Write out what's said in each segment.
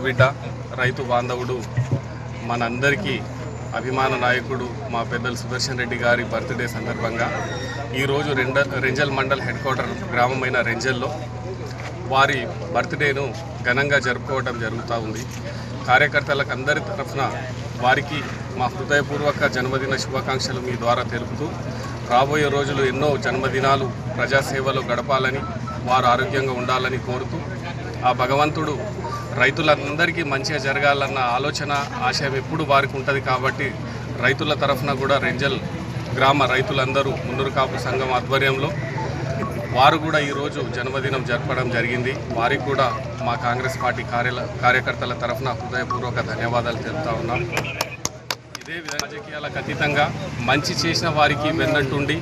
బిడ్డ రైతు బాంధవుడు మనందరికీ అభిమాన నాయకుడు మా పెద్దలు సుదర్శన్ రెడ్డి గారి బర్త్డే సందర్భంగా ఈరోజు రెంజల్ మండల్ హెడ్ క్వార్టర్ గ్రామమైన రెంజల్లో వారి బర్త్డేను ఘనంగా జరుపుకోవడం జరుగుతూ ఉంది. కార్యకర్తలకు అందరి తరఫున వారికి మా హృదయపూర్వక జన్మదిన శుభాకాంక్షలు మీ ద్వారా తెలుపుతూ రాబోయే రోజులు ఎన్నో జన్మదినాలు ప్రజాసేవలో గడపాలని, వారు ఆరోగ్యంగా ఉండాలని కోరుతూ ఆ భగవంతుడు రైతులందరికీ మంచిగా జరగాలన్న ఆలోచన ఆశయం ఎప్పుడు వారికి ఉంటుంది. కాబట్టి రైతుల తరఫున కూడా రెంజల్ గ్రామ రైతులందరూ మున్నూరు కాపు సంఘం ఆధ్వర్యంలో వారు కూడా ఈరోజు జన్మదినం జరపడం జరిగింది. వారికి కూడా మా కాంగ్రెస్ పార్టీ కార్యకర్తల తరఫున హృదయపూర్వక ధన్యవాదాలు తెలుపుతా ఉన్నాం. ఇదే విధంగా రాజకీయాలకు అతీతంగా మంచి చేసిన వారికి వెన్నంటుండి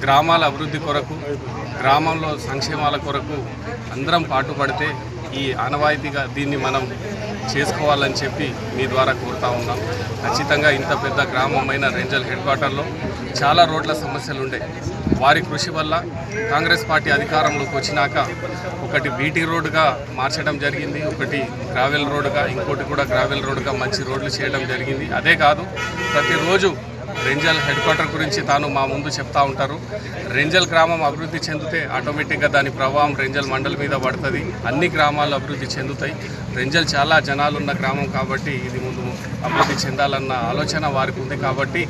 గ్రామాల అభివృద్ధి కొరకు, గ్రామంలో సంక్షేమాల కొరకు అందరం పాటుపడితే ఈ ఆనవాయితీగా దీన్ని మనం చేసుకోవాలని చెప్పి మీ ద్వారా కోరుతా ఉన్నాం. ఖచ్చితంగా ఇంత పెద్ద గ్రామమైన రెంజల్ హెడ్ క్వార్టర్లో చాలా రోడ్ల సమస్యలు ఉండే. వారి కృషి వల్ల కాంగ్రెస్ పార్టీ అధికారంలోకి వచ్చినాక ఒకటి బీటీ రోడ్డుగా మార్చడం జరిగింది, ఒకటి గ్రావెల్ రోడ్డుగా, ఇంకోటి కూడా గ్రావెల్ రోడ్డుగా మంచి రోడ్లు చేయడం జరిగింది. అదే కాదు, ప్రతిరోజు రెంజల్ హెడ్ క్వార్టర్ గురించి తాను మా ముందు చెప్తా ఉంటారు. రెంజల్ గ్రామం అభివృద్ధి చెందితే ఆటోమేటిక్గా దాని ప్రభావం రెంజల్ మండల్ మీద పడుతుంది. అన్ని గ్రామాలు అభివృద్ధి చెందుతాయి. రెంజల్ చాలా జనాలున్న గ్రామం కాబట్టి ఇది ముందు అభివృద్ధి చెందాలన్న ఆలోచన వారికి ఉంది. కాబట్టి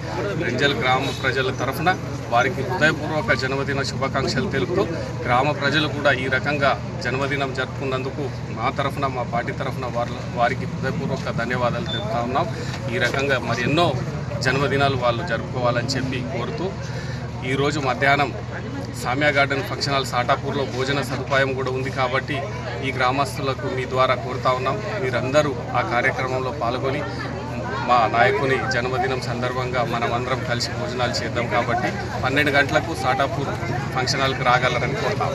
రెంజల్ గ్రామ ప్రజల తరఫున వారికి హృదయపూర్వక జన్మదిన శుభాకాంక్షలు తెలుపుతూ గ్రామ ప్రజలు కూడా ఈ రకంగా జన్మదినం జరుపుకున్నందుకు మా తరఫున, మా పార్టీ తరఫున వారికి హృదయపూర్వక ధన్యవాదాలు తెలుపుతా ఉన్నాం. ఈ రకంగా మరి ఎన్నో జన్మదినాలు వాళ్ళు జరుపుకోవాలని చెప్పి కోరుతూ ఈరోజు మధ్యాహ్నం సామ్యా గార్డెన్ ఫంక్షన్ హాల్ సాటాపూర్లో భోజన సదుపాయం కూడా ఉంది. కాబట్టి ఈ గ్రామస్తులకు మీ ద్వారా కోరుతా ఉన్నాం, మీరందరూ ఆ కార్యక్రమంలో పాల్గొని మా నాయకుని జన్మదినం సందర్భంగా మనం అందరం కలిసి భోజనాలు చేద్దాం. కాబట్టి 12 గంటలకు సాటాపూర్ ఫంక్షన్ హాల్కి రాగలరని కోరుతాం.